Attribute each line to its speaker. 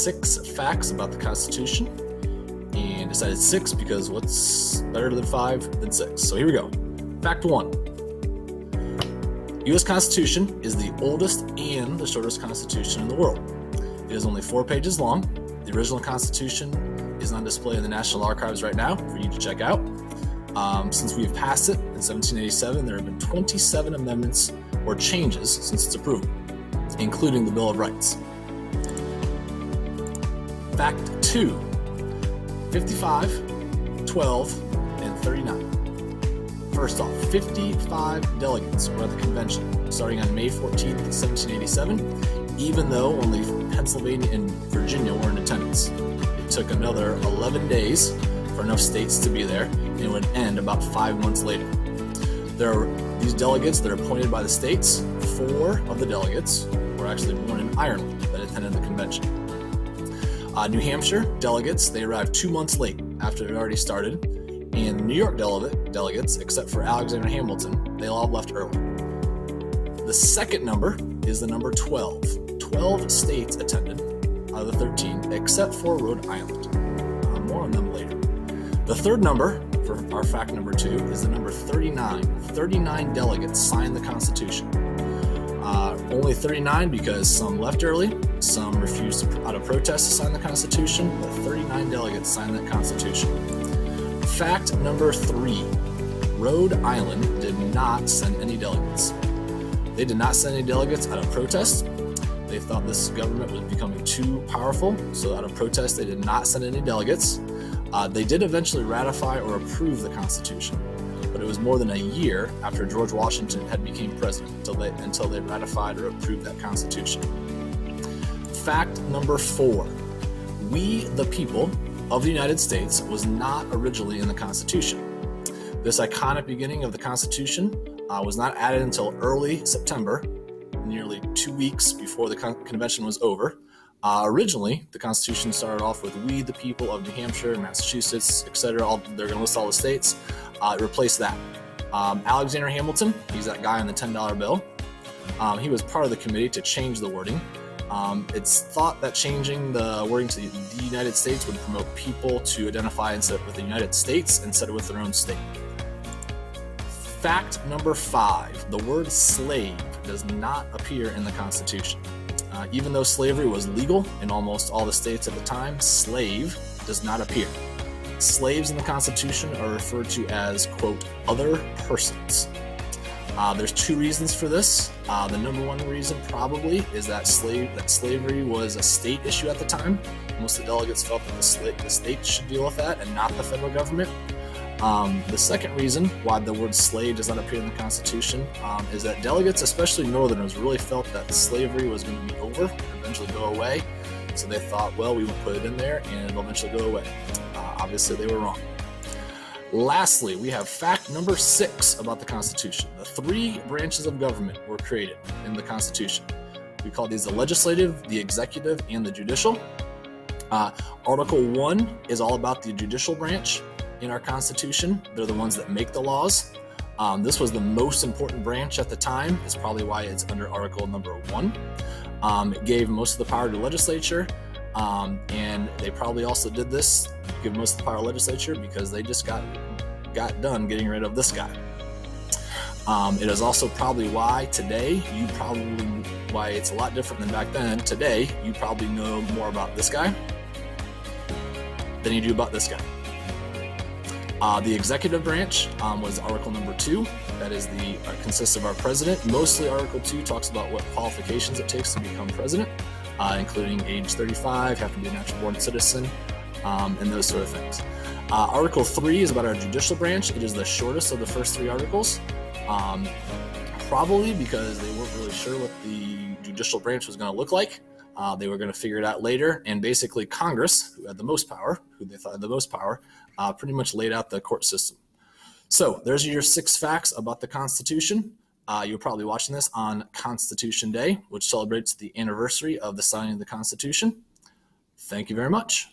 Speaker 1: 6 facts about the Constitution, and decided 6 because what's better than 5 than 6? So here we go. Fact 1. U.S. Constitution is the oldest and the shortest constitution in the world. It is only 4 pages long. The original Constitution is on display in the National Archives right now for you to check out. Since we've passed it in 1787, there have been 27 amendments or changes since its approval, including the Bill of Rights. Fact 2. 55, 12, and 39. First off, 55 delegates were at the convention starting on May 14th, 1787, even though only Pennsylvania and Virginia were in attendance. It took another 11 days for enough states to be there, and it would end about 5 months later. There are these delegates that are appointed by the states. 4 of the delegates were actually born in Ireland that attended the convention. New Hampshire delegates, they arrived 2 months late after it already started, and New York delegates, except for Alexander Hamilton, they all left early. The second number is the number 12. 12 states attended out of the 13, except for Rhode Island. More on them later. The third number for our fact number 2 is the number 39. 39 delegates signed the Constitution. Only 39 because some left early, some refused out of protest to sign the Constitution, but 39 delegates signed the Constitution. Fact number 3. Rhode Island did not send any delegates. They did not send any delegates out of protest. They thought this government was becoming too powerful, so out of protest they did not send any delegates. They did eventually ratify or approve the Constitution, but it was more than a year after George Washington had become president until they ratified or approved that Constitution. Fact number 4. We, the people of the United States, was not originally in the Constitution. This iconic beginning of the Constitution was not added until early September, nearly 2 weeks before the convention was over. Originally, the Constitution started off with "We, the people of New Hampshire, Massachusetts, etc." They're going to list all the states. It replaced that. Alexander Hamilton, he's that guy on the $10 bill. He was part of the committee to change the wording. It's thought that changing the wording to the United States would promote people to identify instead with the United States instead of with their own state. Fact number 5. The word slave does not appear in the Constitution. Even though slavery was legal in almost all the states at the time, slave does not appear. Slaves in the Constitution are referred to as, quote, other persons. There's 2 reasons for this. The number 1 reason probably is that slavery was a state issue at the time. Most of the delegates felt that the state should deal with that and not the federal government. The second reason why the word slave does not appear in the Constitution is that delegates, especially Northerners, really felt that slavery was going to be over, eventually go away. So they thought, well, we will put it in there and it'll eventually go away. Obviously, they were wrong. Lastly, we have fact number 6 about the Constitution. The 3 branches of government were created in the Constitution. We call these the legislative, the executive, and the judicial. Article 1 is all about the judicial branch in our Constitution. They're the ones that make the laws. This was the most important branch at the time. It's probably why it's under Article number 1. It gave most of the power to the legislature, and they probably also did this, give most of the power to the legislature because they just got done getting rid of this guy. It is also probably why it's a lot different than back then. Today, you probably know more about this guy than you do about this guy. The executive branch was Article number 2. That is consists of our president. Mostly Article 2 talks about what qualifications it takes to become president, including age 35, have to be a natural born citizen, and those sort of things. Article 3 is about our judicial branch. It is the shortest of the first 3 articles, probably because they weren't really sure what the judicial branch was going to look like. They were going to figure it out later, and basically Congress, who they thought had the most power, pretty much laid out the court system. So there's your 6 facts about the Constitution. You're probably watching this on Constitution Day, which celebrates the anniversary of the signing of the Constitution. Thank you very much.